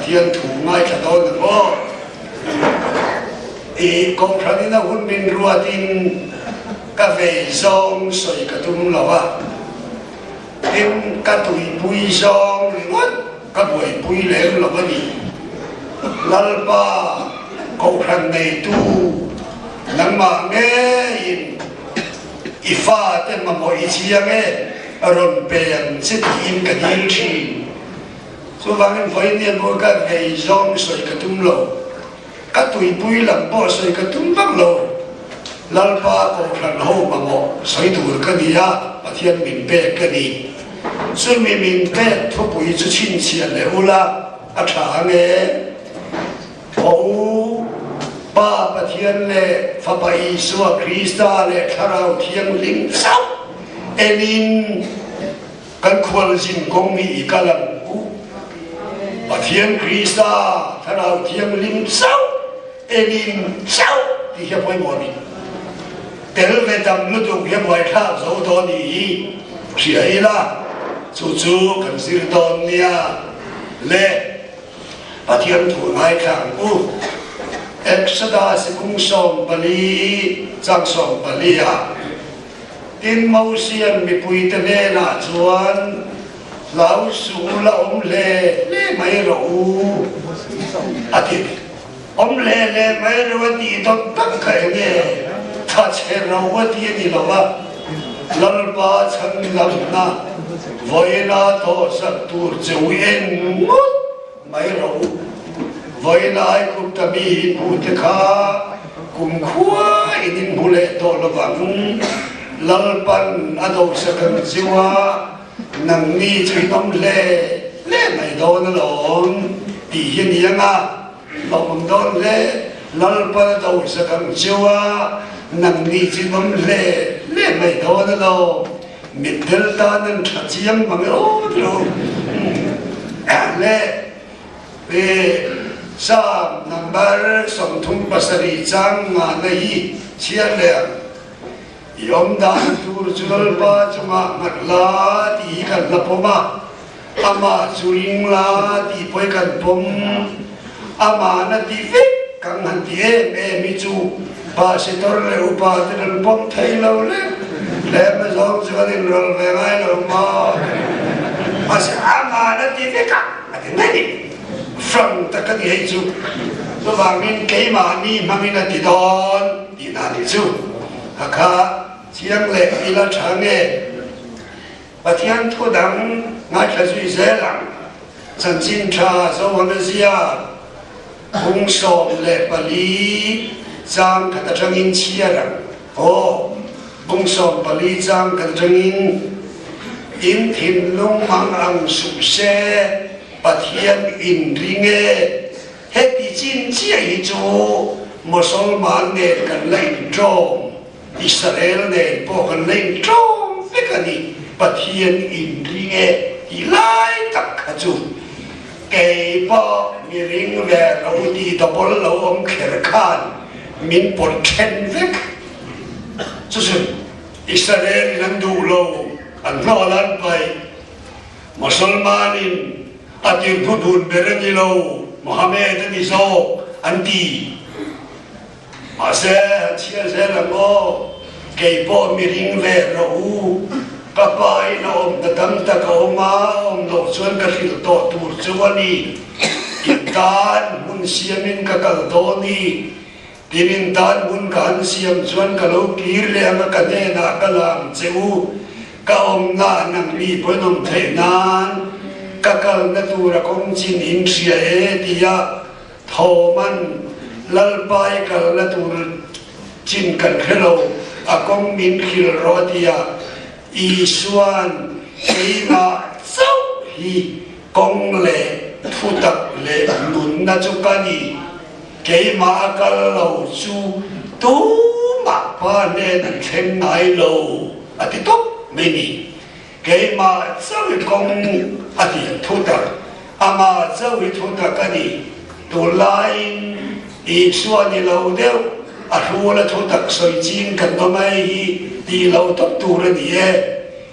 thiên thủ ngay cả đó nữa ý công phật na hun min ruatin các về dòng soi cả tung lò à em các tuổi bùi dòng mất các buổi bùi lễ lò cái gì lalpa công phật này tu nang mà nghe ifa tem mà mọi chia nghe ron bèn sẽ tìm cái điều gì số vàng phải niệm mỗi cái về dòng soi cả tung lò các tuổi bùi làm bỏ soi cả tung bắc lò lalpa công phật hậu mà ngọ soi đủ cái gì à và thiên mình bè cái gì xuân mình bè thu bùi cho chín tiền lệ ula à trả nghe hậu ba bát thiên lệ pháp bài xua Krista lệ thảo thiên linh sao enin kan khual jin kong mi kalam u bát thiên Krista thảo thiên linh sao enin sao thì hiệp với mọi người tel về tâm lúc đó hiệp với thảo dấu đó đi chỉ ấy là chú cần giữ tôn nia lệ bát thiên thủ ngay khang u Exodus cũng song bali trang song bali à tin mau xiên bị bùi tên nè na chuan lão su là ông lê mấy rượu à thì ông lê mấy rượu thì tôi tất cả nghe ta chơi rượu thì đi đâu à lần ba chân làm na vậy là tôi sẽ tu chịu yên mất mấy rượu vậy lại cũng ta bị bụt khá cũng khóa in bule to là vắng lalpan ado sa kan jiwa nang ni chui tom le mai do na lon ti hian yang a lom don le lalpan ado sa kan jiwa nang ni chui tom le mai do na lo mit del ta nan chiang mang o lo le sa number song thung pasari chang nga nei chian le yom da tur chul pa chuma matla ti kan la poma ama chuling la ti poi kan pom ama na ti ve kang han ti e mi chu pa se tor le upa te pom thai lo le ma zong chu din rol ve ngai lo ma as ama na ti ve ka ati nei from ta cái gì chú tôi vàng min cái mà ni mà min là tí đòn tí na tí chú khá chiang lệ đi là chẳng nghe và thiên thu đắng ngay là duy dễ lắm chân chính trà do văn gì à cũng sổ lệ bà lý giang cả trang in chia rằng ô cũng sổ bà lý giang cả trang in thìn lung mang ăn sụp xe bát thiên in ringe hết đi chín chia cho Muslim nè cần lên trong Israel nè bỏ cần lên trong với cái gì bát thiên in ringe đi lại tất cả chú cái bỏ mi ring về lâu đi đâu bỏ lâu ông khởi khan min bỏ khen với chú chú Israel làm đủ lâu anh lo lắng vậy Muslim in atir pudun berengilo Muhammad ni so anti ase chia se la mo ke po miring ve ro u kapai no ta tam ta ko ma no chuan ka thil to tur chuani tan mun siamin ka kal do ni tinin tan mun kan siam chuan ka lo kir le ma ka ne na ka lam cheu ka om na nang mi ponom the nan kakal na tura kong chin in sia e tia thoman lalpai kal na tur chin kan khelo a kong min khil ro tia isuan keima sau hi kong le thutak le nun na chukani keima kal lo chu tu ma pa ne na chen nai lo ati top meni cái mà giáo dục công anh thu được, ama giáo dục thu được cái gì, đồ lai, đi xua đi lâu đeo, thu là thu được sợi chín cần nó mấy đi lâu tóc tu là gì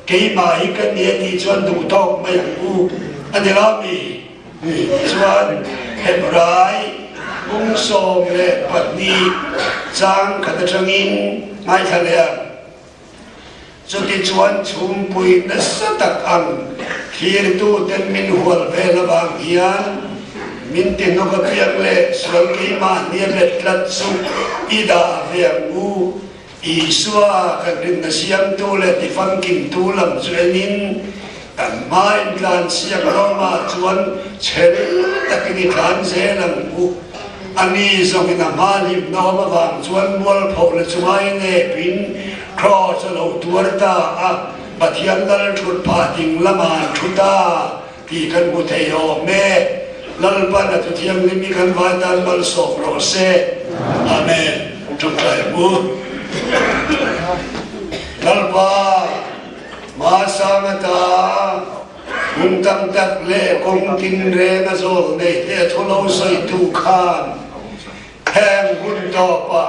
cái mà cái này đi chuẩn đủ tóc mấy u, anh làm gì, chuẩn Hebrai Bung som le patni Chang khata changin Ngai thaleang Cho ti chuan chum pui na satak ang Khir tu ten min hual vela bang hian Min tin no ka piang le Sual ki ma niya let lat su Ida viang u Iswa kan rin na siyang tu le Ti fang kim tu lam zuenin Kan main kan siyang roma chuan Chel takini kan se lang u Ani song ina malim na ma vang chuan mual pho le chumai ne pin cross lo tuarta a pathian dal thut pha ting lama thuta ti kan bu theyo me lal pa na tu thiam ni mi kan va dan mal so pro se amen chuk kai bu lal pa ma sang ta Hung tam tak le kong tin re na zol ne te tholo soi tu khan Heng hun to pa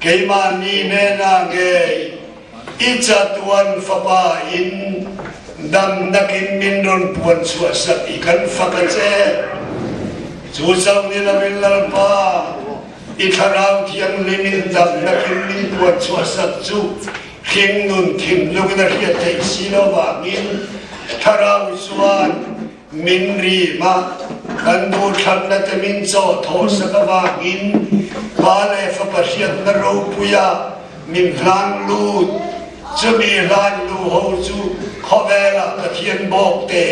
Kay mani ne na gay Icha tuan fa pa in Dam nakin min ron puan suasat ikan fakatse Susang nila milal pa Ikarang tiyang limin dam nakin min puan suasat su King nun tim lung na riya tay sino bangin Tarang suan min rima Kandu chan na tamin so to sa kawangin Bale fa pasyat na raw puya Min lang lu Zumi lan lu ho zu Kobela katien bok te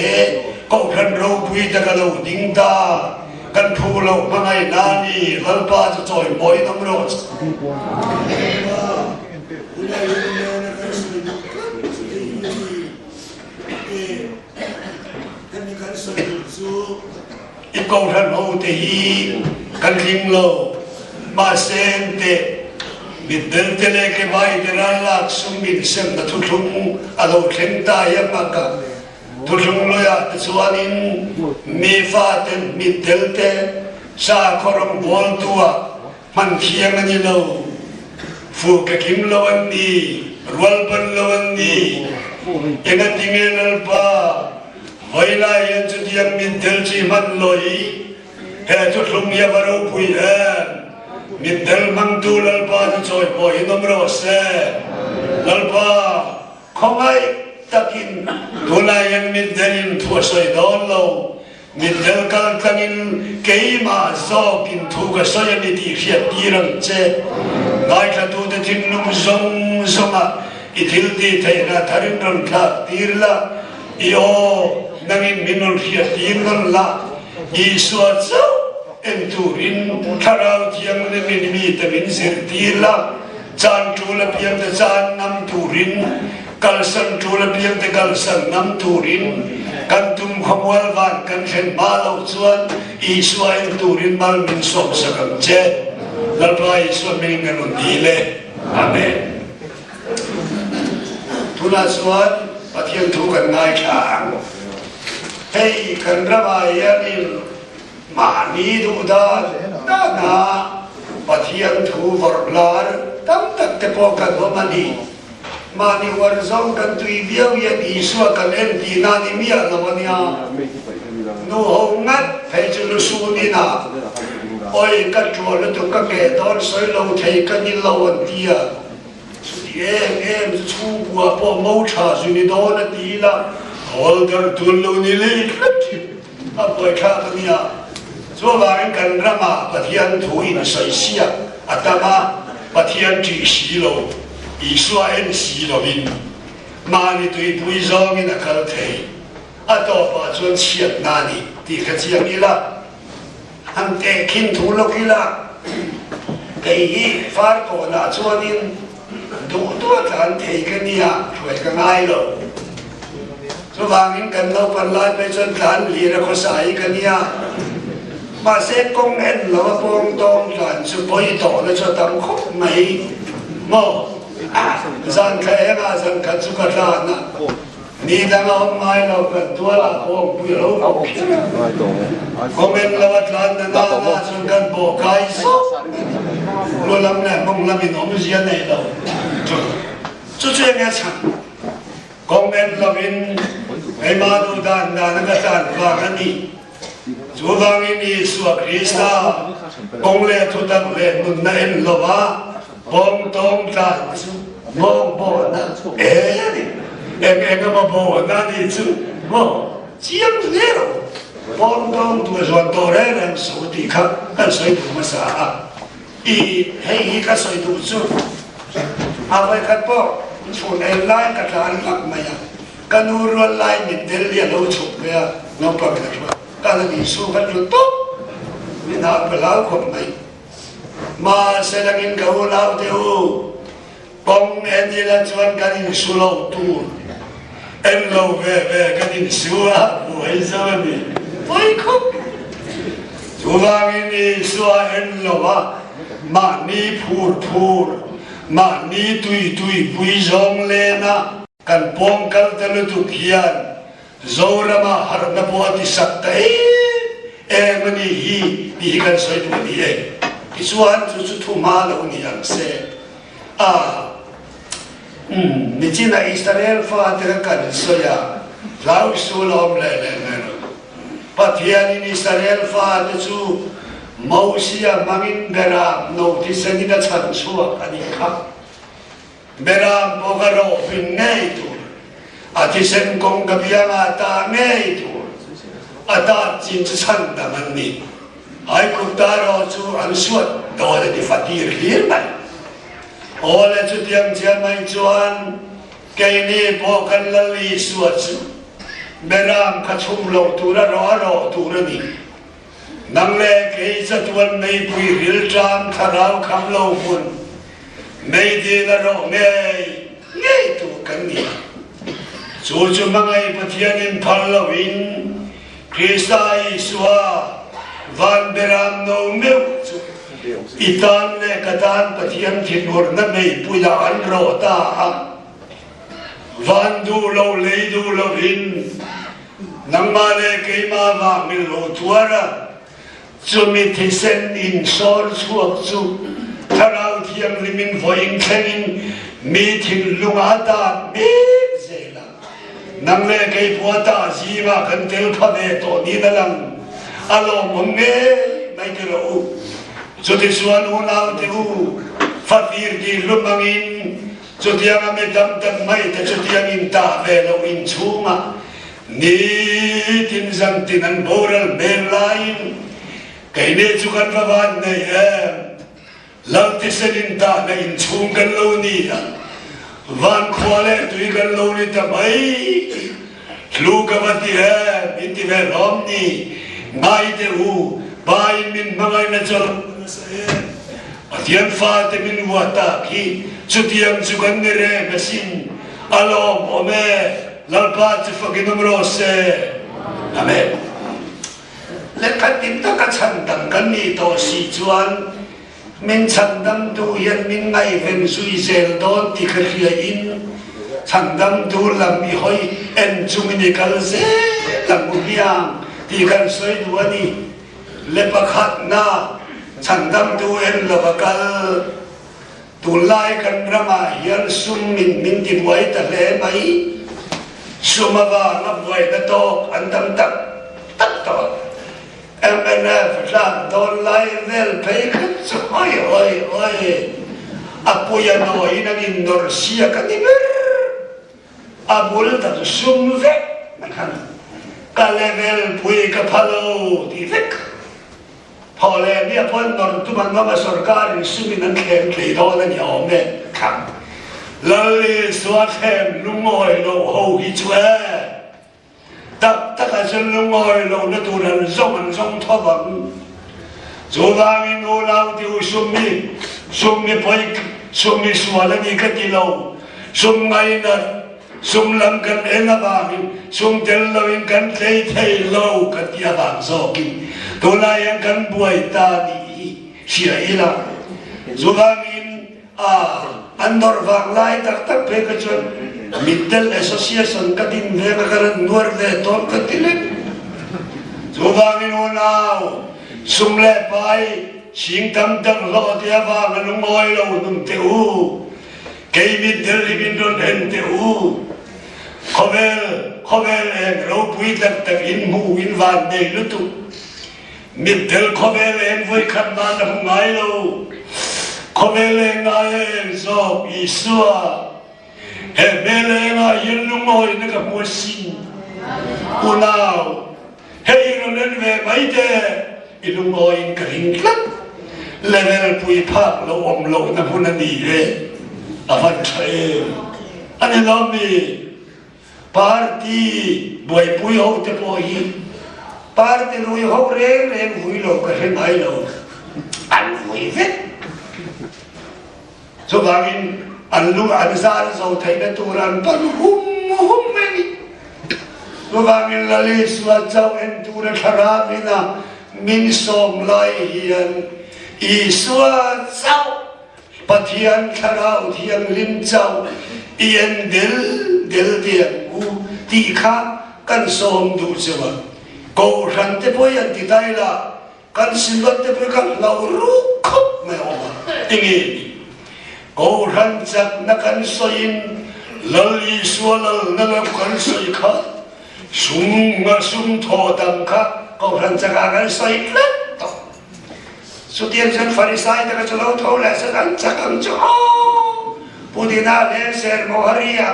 Kau kan raw puy tagalaw ding da Kan pulaw mangay nani Lalpa sa choy boy nam ros Ikaw ran ho te hi kan ling lo ma sen te bidel te le ke vai te ran lak sum min sem na thu thung alo thleng ta ya ma ka thu thung lo ya te chuanin mi fa ten mi del te sa khorom bol tua man thiang ani lo fu ka kim lo an ni rual ban lo an ni ena tingel pa Hoila yan chu diang min tel chi man loi he chu thung ya baro pui he min tel mang tu lal pa chu choi po hinom ro se lal pa khongai takin thula yan min telin thu soi don lo min tel kal tangin keima zo kin thu ka soi mi ti khiat ti rang che ngai kha tu de tin num zong zonga ithil ti theina tharin ron kha tirla yo Nangin minul hiat ingan la Iswa zau Enturin Karau tiang le minimi tamin sirtila Chan chula piang te chan nam turin Kalsan chula piang te kalsan nam turin Kantum khamwal van kan khen malau chuan Iswa enturin mal min som sakam che Lalpa Iswa mingan undile Amen Tuna chuan Patiang thukan ngai khaang Hey, kan rabaya ni mani duda na pathian thu varlar tam tak te po kan mani mani warzong kan tui viau ya iswa kan en di na ni mia na mania no ho ngat phei chu lu su ni na oi ka chu lu tu ka ke don soi lo thei kan ni lo an tia em chu bua po mo cha su ni do na ti la Holder tullo nili apoy khamia so lang kan rama pathian thu in sai sia atama pathian ti silo iswa en silo bin mani tui pui zong in akal thei ato pa chuan chiat nani ti kha chiang ila han te kin thu lo kila kei hi far ko na chuan in du tu tan thei ka nia thoi ka ngai lo So vangin kan lo pan lai pe chon kan li ra ko sai kan ya ma se kong en lo pong tong lan su poi to le cho tam khop mai mo zan kha nga zan kha chu ka la na ni da lo mai lo kan tua la pong pu lo kong en lo lan na na chon kan bo kai so lo lam na mong lam in om zia nei lo chu chu nga chang kong en lo in Ay madu dan na nagasan ba kani Chúa vang in Isua Krista bong le thu đăng le nun na en lova bong tông ta bong bo na em mà bo na đi chứ bo chiếm thế rồi bong tông tu rồi tổ đấy làm số đi khác cái soi tu mà sao hay cái soi tu chứ vậy cái bo chôn em lại cái thằng mặc mày cái nụ ruột lại mình đến liền lâu chụp về nó bật cái cái gì số cái nụ tốt mình học cái lão không mày mà sẽ là những cái lão tiêu bong em đi là chọn cái gì số lâu tu em lâu về cái gì số à vậy sao vậy vậy không chú vang đi số em lâu à mà ni phur mà ni tui bui rong lên à kan bong kal telu tu kian zora ma har na bo ti saktai mani hi kan soi tu ni isuan chu thu ma lo ni ang se ni china Israel fa te kan soya lau su lom le pathian in Israel fa te chu Mausia mangin bera no ti senina chan chua ani kha bera bogaro fin nei tu ati sen kong kabianga ta nei tu ata chin chan da manni ai ku taro chu an suat do le di fatir lir ban ole chu tiang chian mai chuan kai ni bo kan lali suat chu bera kha chum lo tu ra ro tu ra ni nang le ke cha tuan nei pui ril tram tharau kham lo hun nei de la ro ngei tu kan ni chu mangai pathian in phal lo in Krista Isua van beram no meu chu itan le katan pathian thin hor na nei pui la an ro ta van du lo le du lo in nang ma le ke ma wa min lo tuara chu mi thi sen in sol chuak chu tharau thiam limin voing thlengin mi thin lunga ta mi zela nang le kei puata jiwa kan tel phane to ni dalang alo monge mai te lo chu ti suan u nau te u fatir di lumangin chu tiang ame dam tan mai te chu tiang in ta ve lo in chunga ni tin zang tin an boral ben lain cái này chú cần phải van này lần thứ sinh ta này in chung cần lâu ni van khoa lệ tụi cần lâu ni ta mấy lu cái vật gì in thì về lom ni ngay thế u bay min mangai na chol tiền pha thì min vua ta khi chú tiền chú cần này re machine alo ome lalpa chú phải cái numero se amen let kat tin ta ka chan dam kan ni to si chuan min chan dam tu yan min ngai ven sui zel don ti khria in chan dam tu lam mi hoi en chung ni kal ze lam bu hiang ti kan soi du ani le pa khat na chan dam tu en la ba kal tu lai kan rama yan sum min ti buai ta le mai suma ba na buai da to an dam tak to em làm đồn lại về thấy khách ôi apoya nói năng Indonesia kan ini abul tak sum vek kan ka level pui ka palo di vek pole ni apon nor tu man ma sarkar sumi nan khem klei do na ni ome kam lali swat hem lungoi lo ho hi chue tất cả dân lông ngồi lâu nó tu là rong thọ bằng chỗ vang ngô lao tiêu sum mi bơi sum mi xua là đi cái gì lâu sum ngay nè sum làm cái em là vang sum tiền lâu in cái thấy lâu cái gì vang so kì tôi là yang cái buổi ta đi xia ila chỗ vang anh nor vang lại tất về cái chuyện Middle Association katin ve karan nuar ve ton katile zubangin unau sumle pai sing tam lo dia va ngalung moi lo num teu kei middle libin don en teu khovel ro pui tak in mu in van de lutu mít del có về lên với khăn nan là không ai đâu có về lên ngay rồi Isua hệ về lên ngay yên lúc ngồi nó gặp mua xin u nào hệ nó lên về mấy thế lúc ngồi cái hình lắm level pui phak lo om lo na huna ni re avan thae ani lomi party boy pui ho te po hi party lui ho re re hui lo ka he mai lo an hui vet so bangin an lu an sar so thai na turan par hum me so bangin lali swa chau en tura khara mina min som lai hian Isua sau Pathian Tharau Thiang Lim Châu Yên Del Điện U Tị Khá Căn Xôm Đủ Chua Cầu Rắn Tế Bối Anh Tị Tay Là Căn Xin Luật Tế Bối Căn Lâu Rút Khúc Mẹ Oma Ý Nghị Cầu Rắn Chắc Nà Căn Xoyin Lal Isua Lal Nà Lal Căn Xoy Khá Sung Ngà Sung Thô Đăng Khá Cầu Rắn Chắc Á Căn Xoy Lát số tiền dân Pharisai ta cho lâu thâu lại sẽ đánh chắc ăn cho Pudina lên xe mô haria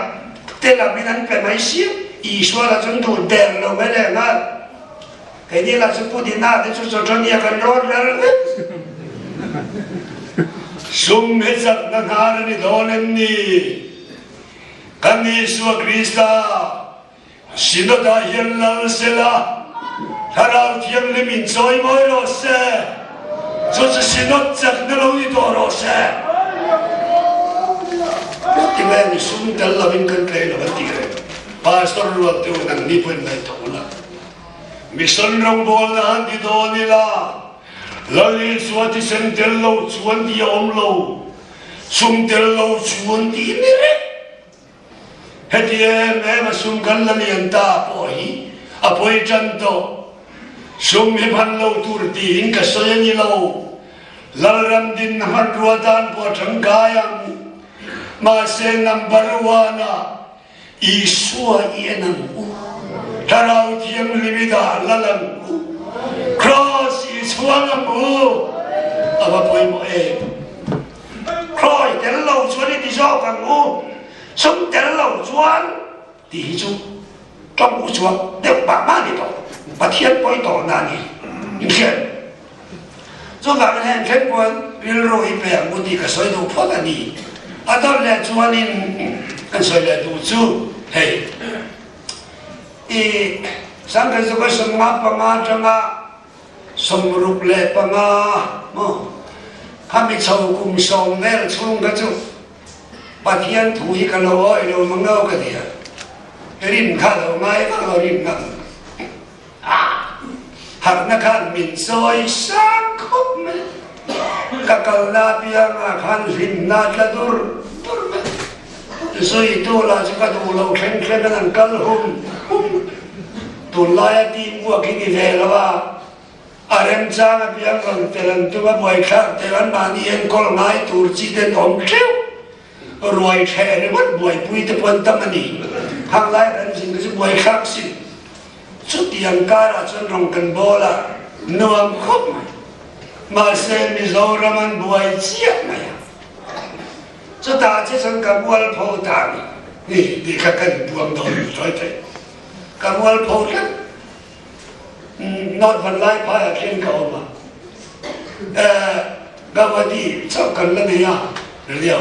tên là mình ăn phải máy xíu ý xua là chúng thủ đèn lâu mới lên ngân cái này là chúng Pudina để cho cho nhà gần rốt ra sung hết giặc nâng hà lên đi đô lên đi căn ý xua Krista xin nó ta hiền lăng sẽ là thà rào thiêng lên mình dối mối rồi sẽ cho xin nó chắc nó lâu đi đồ rồi sẽ thì mình xuống đến là mình cần cái là vấn đề pastor luôn tiêu năng đi bên này thôi là mình sân rong bol là đi đồ đi là lấy số thì sân đến lâu chuẩn đi ôm lâu xuống đến lâu chuẩn đi nè hết thì em mà xuống gần là liền ta bồi chân to sung mi pan lâu tur ti in ka soya ni lâu lalram din naman ruatan po tangkayang ma se number 1 Isua ienang u tarau tiang limida lalang u cross isuang u apa poi mo cross tel lâu chuan đi so kang u sung tel lâu chuan ti chu trong u chuan đều ba ma đi đâu把天归到那里，你看，做咱们看天官，比如说一百亩地个水都破了你，到来做呢，跟谁来读书？嘿，上个这个什么帮啊，这啊，什么路来帮啊，他们抽工上来冲个就，把天土一个老爱了蒙了个的，人看到买看到人看。hạt na khan min soi sang khóc me kakal na piang khan hin na la dur me soi tu la chỉ có tu lâu khen khen anh kal hum tu la ti mua cái gì về là arem cha na piang còn telan tu ba boy khác telan ba ni en kol ngai tu chỉ tên ông kêu rồi khe ne mất boy pui te pon tâm ani hang lai ran sin cái boy khác sin chút tiền cả là chân rồng cần bò là nuông khóc mà xem bây giờ ra mình bùi chiết này cho ta chỉ sang cả buôn phô tàng đi các cái buôn đồ rồi thế cả buôn phô lắm nói phần lại phải là thiên cầu mà các bạn đi sao cần lên này à liệu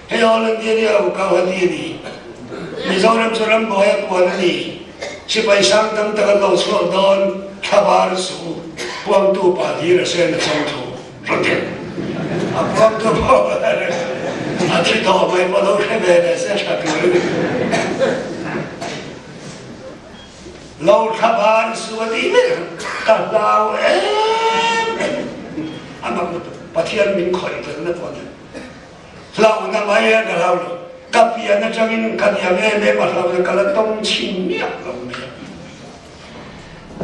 hay họ lên đi liệu các bạn đi đi bây giờ làm cho làm bùi buôn này si pai sang tam ta lo so don khabar su puang tu pa di ra sen chang thu rote a puang tu pa a thi to mai ma lo ke be ne se cha ku lo khabar su di me ta lao ama pathian min khoi ta na pon lao na mai ya lao các vị nó cho nên các nhà em mà làm cái là đông chín miệng lắm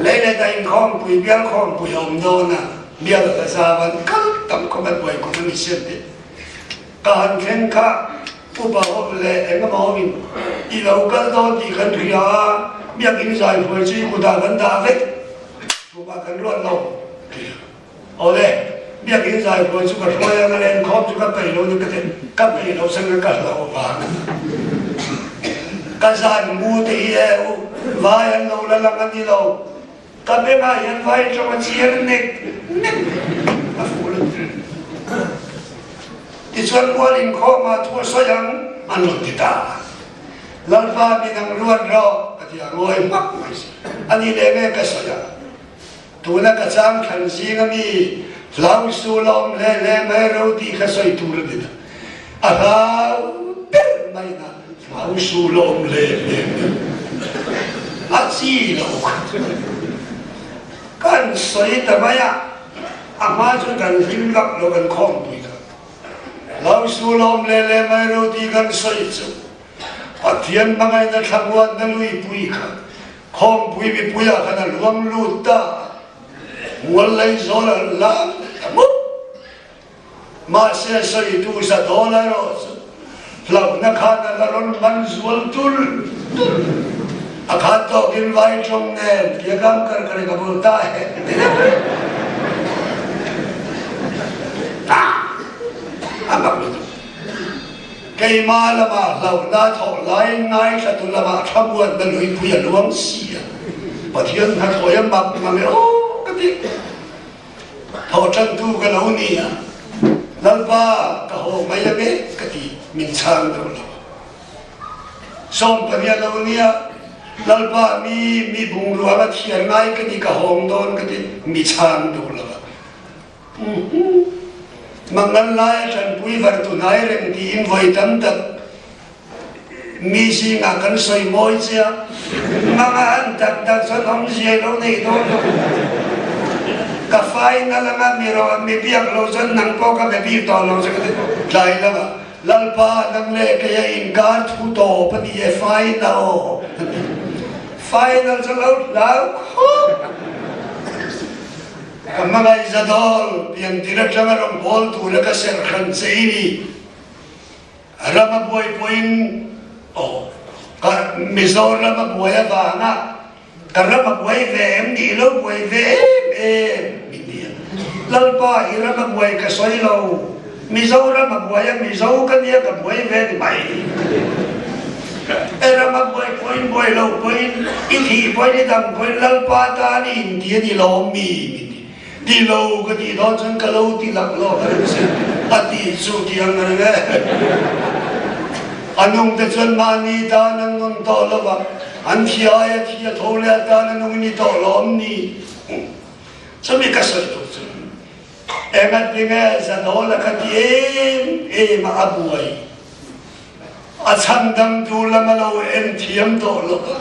lấy lại tay không bùi biếng không bùi hồng đâu nè biếng là sao vậy các tầm có mấy bùi của mình xem đi càng khen khác phụ bảo lệ em cái máu mình đi đâu cái đó thì cần thủy à biếng in dài bùi chi của ta vẫn đã vậy phụ bảo cần luôn đâu Ode biết cái giải của chúng ta rồi là lên không chúng ta phải lâu như cái các vị lâu sinh các lâu vàng các giải mua thì vài anh lâu là làm gì đâu các bên ai anh vay trong cái chuyện này mà phụ lên thì chuyện mua linh khó mà thua số yang anh luôn thì ta lần ba mình đang luôn rồi thì ngồi mắc anh đi lên cái số yang tu na cái trang khẩn gì ngami lau su lom le mai rau ti kha soi tu rồi đi à ha mai na lau su lom le à chi lo kan soi ta mai à ma chu kan him lak lo kan khom pui ka lau su lom le mai rau ti kan soi chu à thian mangai na thangwan na lui pui ka khom pui bi pui a kana luam lu ta walai zola la mà sẽ xây tu sa $1 lâu na khát là ron man zual tul à khát to kinh vai trong nền kia cam कर करे का बोलता है à mà cái mà là mà lâu na thọ lại ngay sa tu là mà tham quan bên núi phu yên luang xì à và thiên hà thọ yếm bạc mà nghe ô cái gì thọ chân tu cái lâu nè lalpa kaho mayame kati minchang daw lo som pamya daw niya lalpa mi bungluwa at hiyan ngay kati kahong doon kati minchang daw lo mangalaya chan pui vartunay rin di invoy tamtak misi nga kan soy moy siya mga antak sa nong siya daw na ito kafai na lang miro mi biak lo san nang po ka be bi to lo sa kete dai la lalpa nang le kaya ingar thu to pa ni e fai na o final sa lo la kamala izadol yang director ng ball tu la ka ser khan seini rama boy point o ka mizor rama boy va na karama boy ve em ni lo boy ve lalpa ira ma buhay ka soy lo mizaw ra ma buhay mizaw ka niya ka buhay ve di bay era ma buhay buhay lo buhay iti buhay di dam buhay lalpa ta ni hindi di lo mi di lo ka di do chan ka lo di lak lo ka rin siya at di su di ang nga anong da chan mani ta nang nung tolo ba an hiya thole ta nang ni tolo ni sabi ka soy to egat dinga sa dola kati maabuhay at sandang tula malaw tiyam dolo ka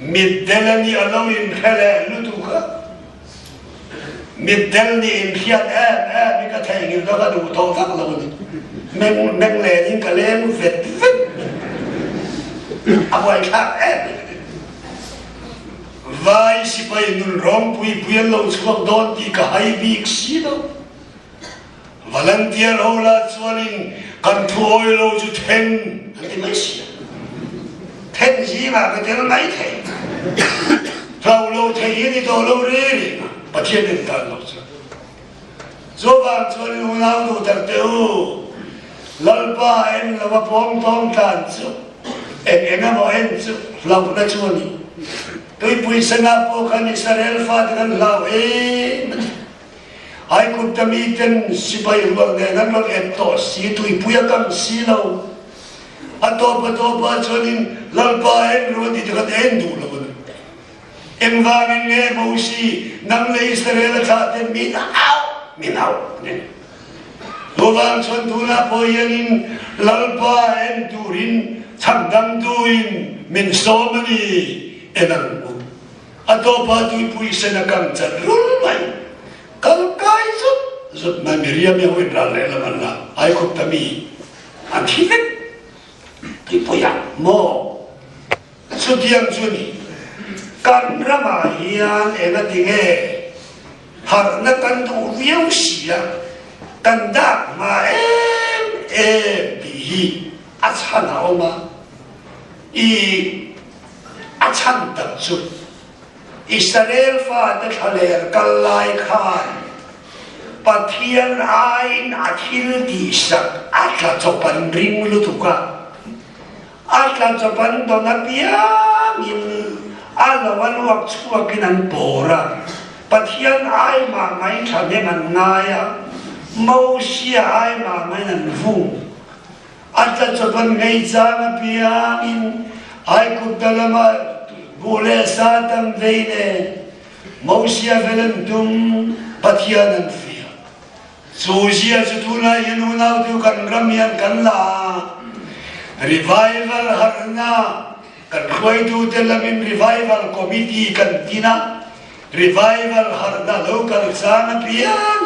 middela ni alaw kala lutu ka middel ni imhiyat bika tayngil ka duto tak law ni meng lenin kalem vet abuhay ka vai si pai nun rom pui puyan lo chuak don ti ka hai bik si do volunteer ho la chuanin kan thuoi lo chu then anti mai si then si ma ka tel mai the thau lo the ni do lo re pa thien den tan lo chu zo ba chuanin ho na do tar te u lalpa en la wa pom tom tan chu en mo en chu la na chuani tôi bui sana po kan Israel fa dengan lau ai kun tamitan si pai luang dengan lo etos si tu bui kan si lau atau chonin lalpa en lo di dekat endu lo environment ne mosi nang le Israel chaten minau lo bang chon tuna po yanin lalpa en turin changdam tuin min somani enang mo ato pa tu puisa na kang chan rulmay kalkay zut na Miriam yung winrale laman na ay kong tami ang hilit ipuya mo sudiyang suni kan ramahiyan ena tinge har na kan tuwiyang siya kandak ma bihi at sana oma i achan taksu Israel fa the thaler kalai khan pathian ain akhil di sak atla chopan ring lutuka atla chopan donapia in alawan wak chuakinan pora pathian ai ma mai thane man ngaya mausia ai ma mai nan vu atla chopan ngai jana pia in ai kudalama Bule satam veine, mausia velen dum pathianan fia. Susia jutuna yenuna tu kan ramian kan la. Revival harna kan khoi tu telamin revival committee kan tina. Revival harna local sana pian.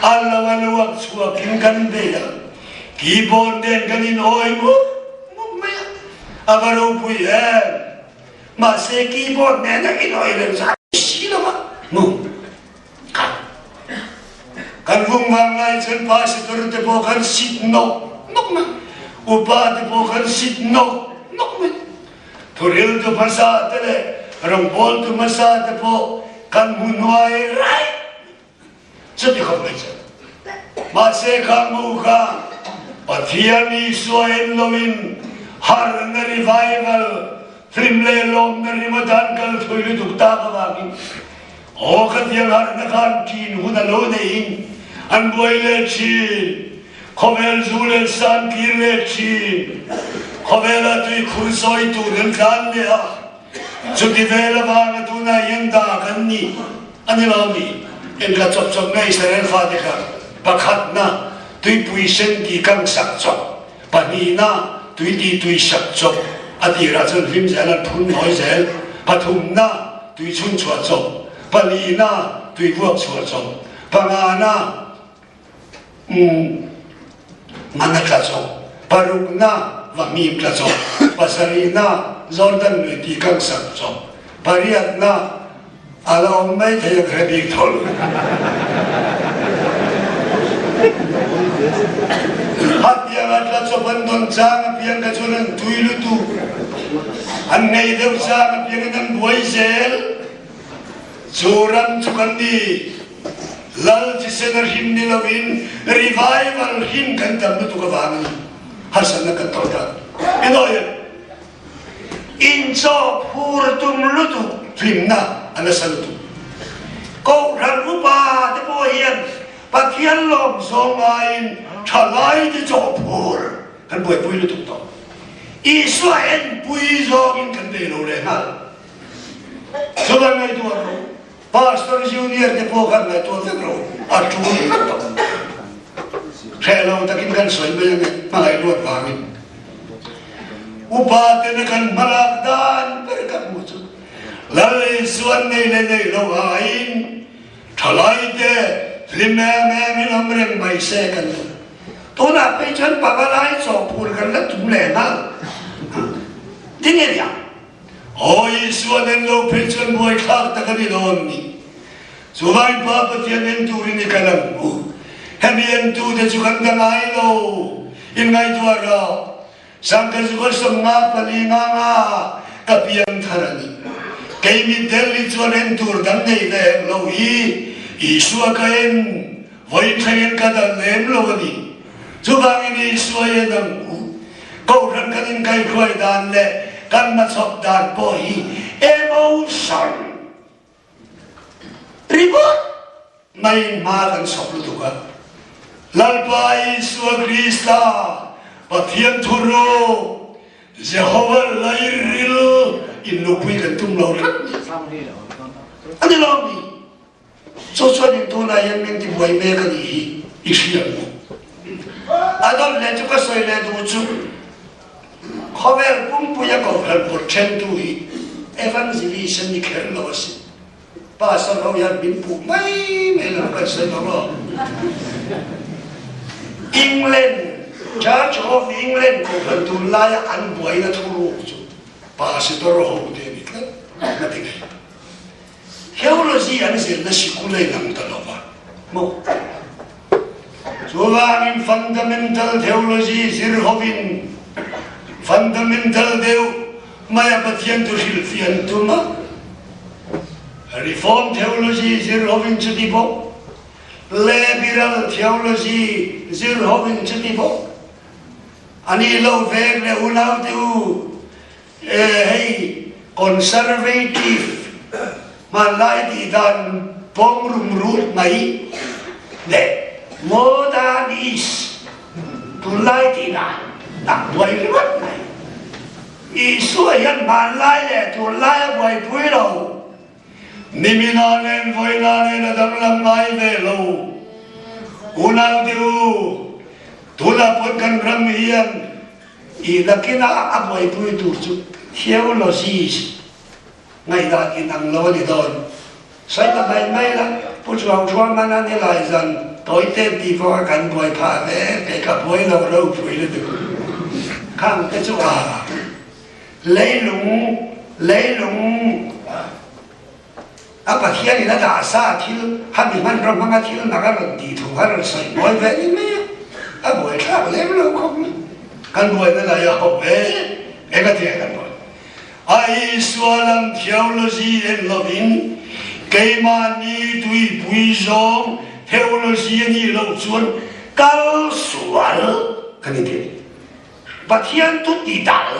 Allah waluak suakin kan beya. Keyboard den kanin oi mu maya. Avaru puyen. Masih keyboard nenek ini orang sih nama, kan vung mangai jen pasti turun tepokan sit nok mah, ubah tepokan sit nok mah, turil tu masa tele, rompol tu masa tepo kan munwai rai, jadi kau baca, masih kamu kan, patian isuain lowin, har revival. Trimle long na rimadan kal thuili dukta kawagi o khatiyal har na kan tin hunalo nein an boile chin khovel zule san kirle chin khovela tui khursoi tu ren kan le a chuti vela wanga tu na yenda kanni anilami en ka chop chop ngai Israel fatika pakhat na tui puisen ki kang sak chop pani na tui di tui sak chop Adira 전 힘자는 분호zel 바tum나 뒤 춘추어죠 발리나 뒤 부업추어죠 방아나 만나가죠 바룩나 와미임가죠 바사리나 jordan 디강삭죠 바리안나 알아옴메 대역해빅톨 Hatiang coban don jang piang kacunan tuilu tu, annai deu jang piang dan boisel, curam cukandi, lal cisenar him nilawin revival him kantam tu kawangi, hasana katoda, inoy, inco pur tum lutu, flimna anasalutu, kau ranupa depoyan. Pathian lom songain chalai di jopur kan buat pui lu tukto Israel pui zongin kan belo lengal sudah ngai tu aro pastor junior de pokan ngai tu tegro atu to hello takin kan soi bayang malai luat bangin upate kan malakdan berkat mutu lalai suan nei lo ain chalai de Limame omreng mai second. Tona pecan pagalai sopur kan la tulena. Tinggal ya. Oh Yesus dan lo pecan boy khak takani doni. Subai papa tian entu ini kalam. Kami entu de sukan dangai lo. Ingai tuara. Sangka suka semua palinganga kapiang tharani. Kami deli tuan entur dan nei le lo hi. Isua kain, voi kain kada lem logani. Jubangin Isua yenang kau rangkanin kai kuai dan le kan masok dan pohi emotion. Ribut main makan soplu tuka. Lalpa Isua Krista patian turu Jehovah lairil inupui kentum lauran. Ani logi. Sosuan itu layan yang dibuai mereka ni isianmu. Adol lecu kasoi lecu, khabar pun punya kau bercen tu evangelisation ni kerana wasi. Pasal orang bimpu mai melakukan sesuatu. England, Church of England kau bantu layak an buai na turu. Pasal orang David kan, nanti. Theology ani sirna sikulay lang talaga. Mo. Suwangin fundamental theology sirhovin fundamental deu maya patian tu silfian tuma Reform theology zirhovin chutipo, liberal theology zirhovin chutipo. Ani lo veg le unaw tu hey conservative malai di dan pongrum root mai le modern is tulai di na boy rat mai isu yan malai le tulai boy pui lo niminanen voinanen adang lam mai ve lo unaw tu tula pun kan ram hian I lakina aboy pui tu chu theology ngai da ki nang lo ni don sai ta mai la pu chuang chuang man an ni lai zan toi te di fo kan boy pha ve pe ka boy lo ro pui le du khang ke chu a lấy lung apa hian ni la da sa thil han ni man ro ma thil na ga lo di thu ha lo sai boy ve ni me a boy kha le lo khom kan boy na la ya ho ve e ka ti kan boy ai sualam theology en lovin ke ma ni tui pui zong theology ni lo chuan kal sual kan ni ti ba thian tu ti dal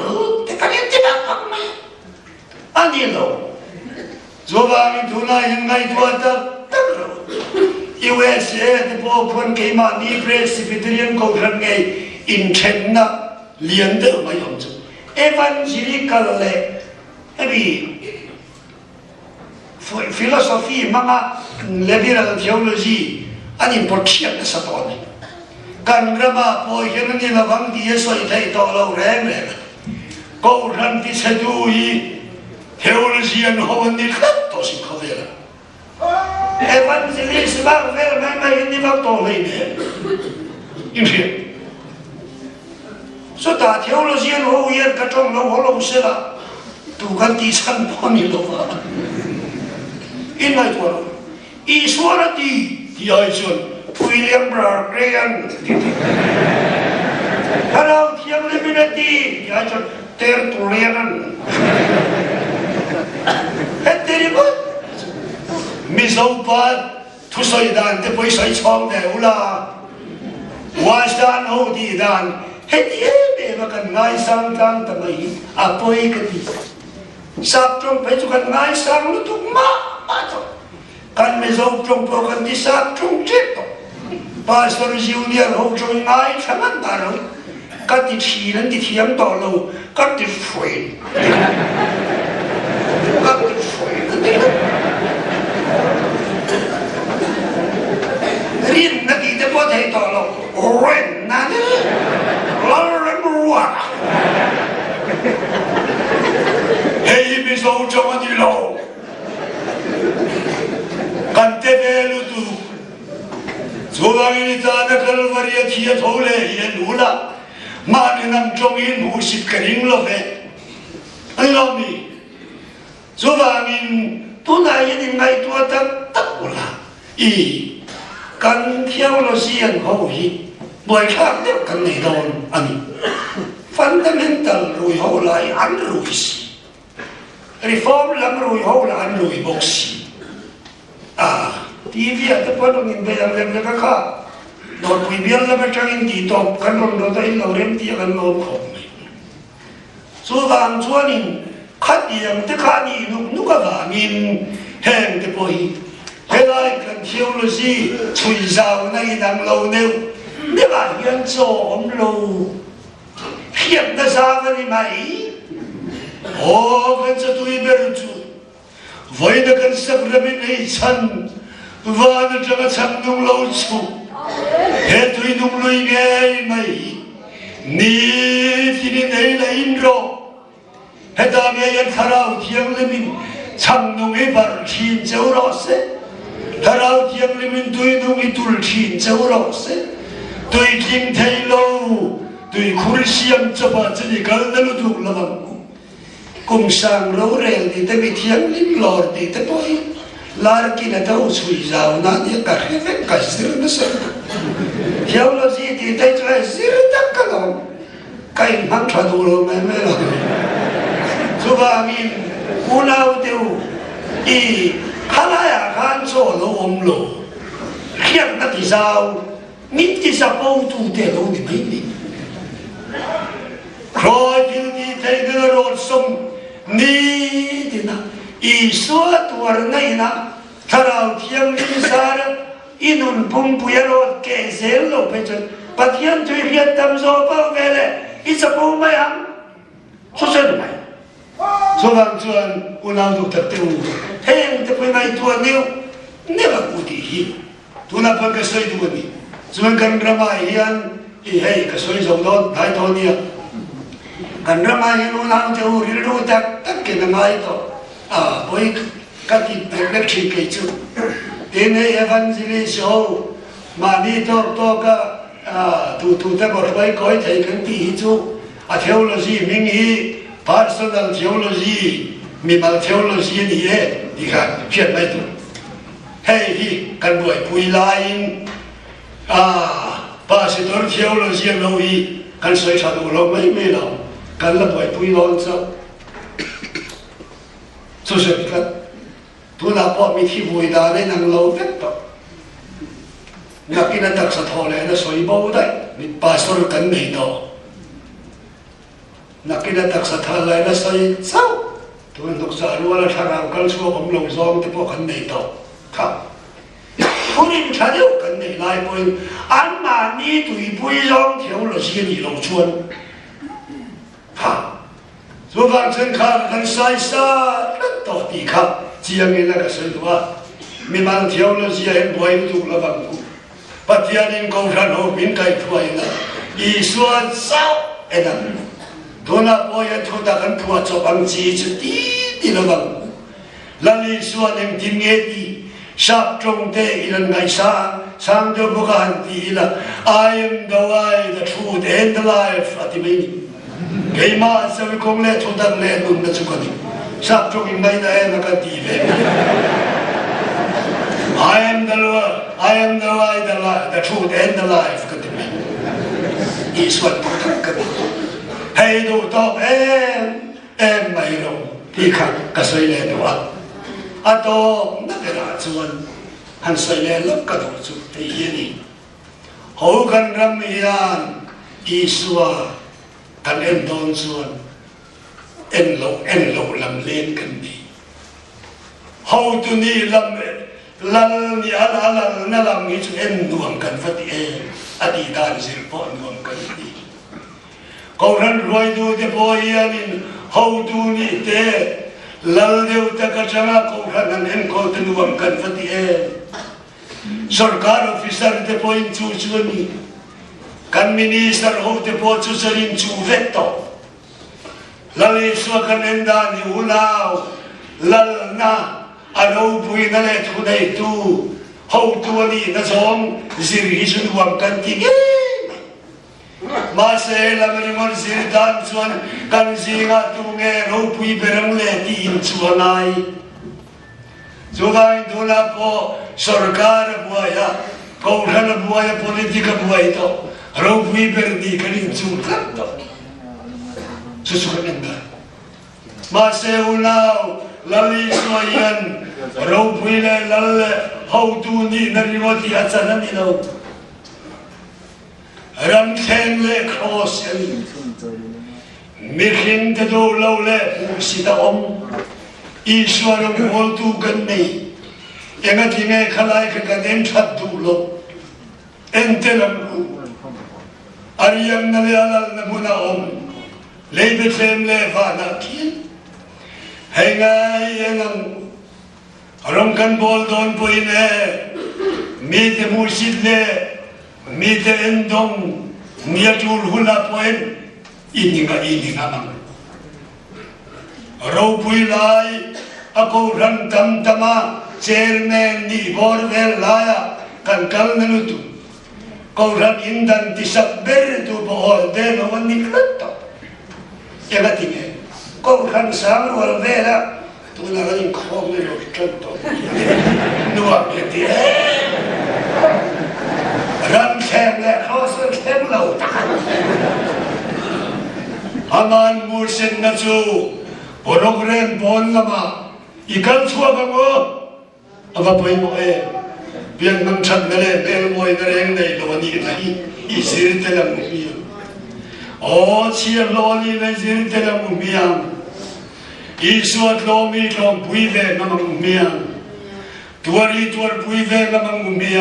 te kan ti ba kam ma ani lo zo ba mi tu na yang ngai tu ta ta lo USA the Pope ke ma ni Presbyterian ko ran ngai in chen na lian de ma yong chu evangelical le ebi philosophy mga liberal theology an important na sa to ni kan grama po hian ni la wang di soi thai to lo reng le ko ran ti se du hi theology an ho ni khat to si kho ve la evangelist ba ve mai ni ba to le ne in here so ta theology an ho yer ka tong lo ho lo se la tu kan ti san po ni lo ba in mai to I swara ti ai chun William Graham hello thiam le minati ai chun Tertullian het teri ba mi so pa thu soi dan te poi soi chong de ula was dan ho di dan het ye be ba kan ngai sang tang ta mai a poi ka ti sap trong pe chu kan ngai sang lu tu ma to kan me zo trong po kan ti sap trong che to pastor junior ho trong ngai chaman ba ro ka ti chi nan ti thiam to lo ka ti fui ka ti fui rin na ti te po thei to lo ren na ne lo ren ruwa hey mi zo trong ani lo kan te ve lu tu zo ga ni ta na kalvaria thia thole ye lula ma ni nam trong in hu sip karing lo ve lo mi zo ga min tu na ye ni ngai tu ta ta ula I kan theology an ho hi boy khak de kan nei don ani fundamental rui ho lai an rui reform lam rui ho la an rui boxi TV at the point in the Lemaka, not we be able to in the top, cannot know the empty and no home. So I'm joining Katiam, the Kadi, Nukava, mean, hang the boy. When I can theology, Twiza, Night and low new, never young so low. Here the Savani Mai. Oh, what's a to be better to? Void the concept và nó cho sang nung lâu chu hết tuy nung lui nghe mày ni thì đi này là in rồi hết ta nghe yên thảo thiêng lên mình sang nung ấy bảo chín châu rồi sẽ thảo thiêng lên mình tuy nung ấy tul chín châu rồi sẽ tuy kinh thấy lâu tuy khul xiêm cho bà cho đi cái nó đủ là bằng cùng sang lâu rèn thì ta bị thiêng lên lọt thì ta bôi Larki na tao sui zao na dia ka heven ka sir na sa theology ti tai chai sir tak ka lo kai mang tha du lo me me lo so ba min unau teu I halaya kan so lo om lo khiat na ti sao min ti sa po tu te lo ni mai ni rồi thì thấy cái rồi xong ni thì na ý số tuổi này na thà nào thiêng đi xa đó inun bung bùi rồi kể dễ lộ bây giờ bà thiêng thuê hiện tâm do bao về này ít sao bông mày ăn số chân mày số bằng chuẩn u nào được thật tiêu hẹn tập bên này tuổi nhiều nếu là cụ thể hi tu na bằng cái soi tu ni chuẩn cần drama hiền thì hay cái soi giống đó thái thọ nia cần drama hiền u nào cho u riu tak tak cái này to với các cái chỉ cái chú đến đây evangelism mà đi to tu ta gọi với coi thấy cái tí chú theology mình ý personal theology mình mà theology này đi cả chuyện này tu hay thì cần buổi bùi lại pastor theology lâu ý cần soi sao đủ lâu mấy lâu cần là buổi bùi lon sao số sự cái tu nào bỏ mi thi bùi đá này năng lâu vết đó ngạc nhiên là đặc sắc thọ này nó soi bao đấy mi pastor cần này đó ngạc nhiên là đặc sắc thọ này nó soi sao tu lúc giờ luôn là thằng nào cần số ông lâu giông thì bỏ cần này đó không 우린 자료 근데 나이 보인 안마 니 두이 부이정 태울러 시간이 로춘 하 소방전 간 사이사 또 디카 지역에 나가 설도와 미만 태울러 시에 보이도 올라가고 바티아닌 공산호 민가이 투아이나 이수한 싸우 에단 도나 보여 투다간 투아 저방 지지 띠띠러가고 랄리 수아는 딘게디 sắp trong thế ilan ngày sang cho bố gan thì là I am the way, the truth and the life at the beginning. Cái mà sao không lẽ chúng ta lẽ đúng là chúng con sắp trong ngày này là cái gì vậy? I am the Lord, I am the way, the truth and the life at the beginning. Iswan bố thằng cái hay đồ to em mày rồi thì khắc cái suy lẽ đó. Ato na kena chuan han soile lok ka do chu te hiani ho kan ram hian isua kan en don chuan en lo lam len kan ni ho tu ni lam lal ni ala na lam ni chu en nuam kan fati adi dan zil po nuam kan ni ko ran roi du de po hianin ho tu ni te lal deu taka changa ko khanan en ko tenuam kan fati sarkar officer te point chu chuni kan minister ho te po chu sarin chu vetto lal iswa kan enda ni ulao lal na alo pui na le thu nei tu ho tu ni na som ziri chu nuam kan ti Masa lam rimor sirdan chuan kan singa tu nge ro pui berang le ti in chuanai chuai duna po sarkar buaya kauran buaya politika buaya to ro pui ber ni kan in chu khat to susukan enda masa unau lali soyan ro pui le lal hau tu ni na rimoti achanan ni lo ram theng le cross en mi khing te do lo le pu si ta om ishwar bol tu kan nei enga ti nge khalai ka kan en that du lo en te lam lu ariam na le ala na muna om le be them le va na kin hai ngai enang rom kan bol don poine mi te musid le mi te endong niatul hula poen ininga mang ro pui lai ako ran tam tama chairman ni borvel laya kan kal nanutu ko ran indan tisabber tu bohol de no ni kratto egatine ko ran sam wal vela tu na rin khom ne lo chotto no apeti ram xem le cross xem lâu aman mursin na chu program bon lama ikal chua ka mo ava poi mo pian mang chat nale bel moi na reng nei lo ni nai I sir te la mu mi o chia lo ni le sir te la mu mi I suat lo mi klom pui ve na mu mi tuari tuar pui ve na mu mi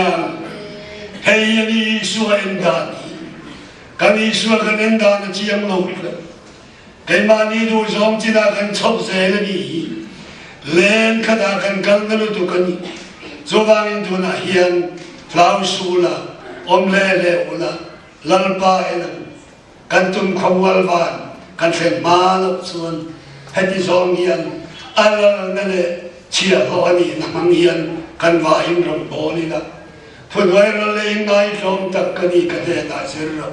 hei ni su enda kan I su kan enda na chiam lo cái mà đi đuổi giống chỉ là cần chọc dễ là đi lên khá đã cần cần nó tụ cần cho vang tu na hiền flow su là lê lê là lalpa là cần tum không wal van cần phải ma lộc xuân hết đi giống hiền ala nè lệ chia hoa đi nằm hiền cần vào im rong bò đi là phun vai rồi lên ngay trong tất cả đi cái thế đại sự rồi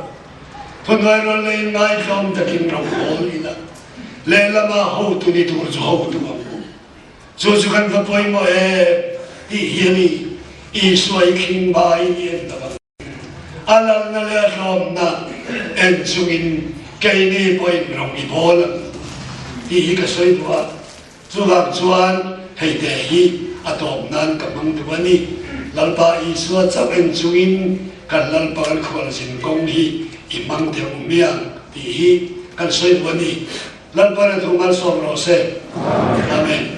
phun vai rồi lên ngay trong tất kim rong bò đi là lên là mà hậu tu đi tu cho hậu tu cho cần phải bồi mà đi hiền đi I suy kinh bài hiền đó ala nè lệ rom na en sungin cái này bồi rong đi bò là đi cái suy đoan cho làm chuan hay để hi atom nan kamang tuani lalpa isua chawen chungin kan lalpa kan khwal sin kong hi imang de umiang ti hi kan soi tuani lalpa na thumal som ro se amen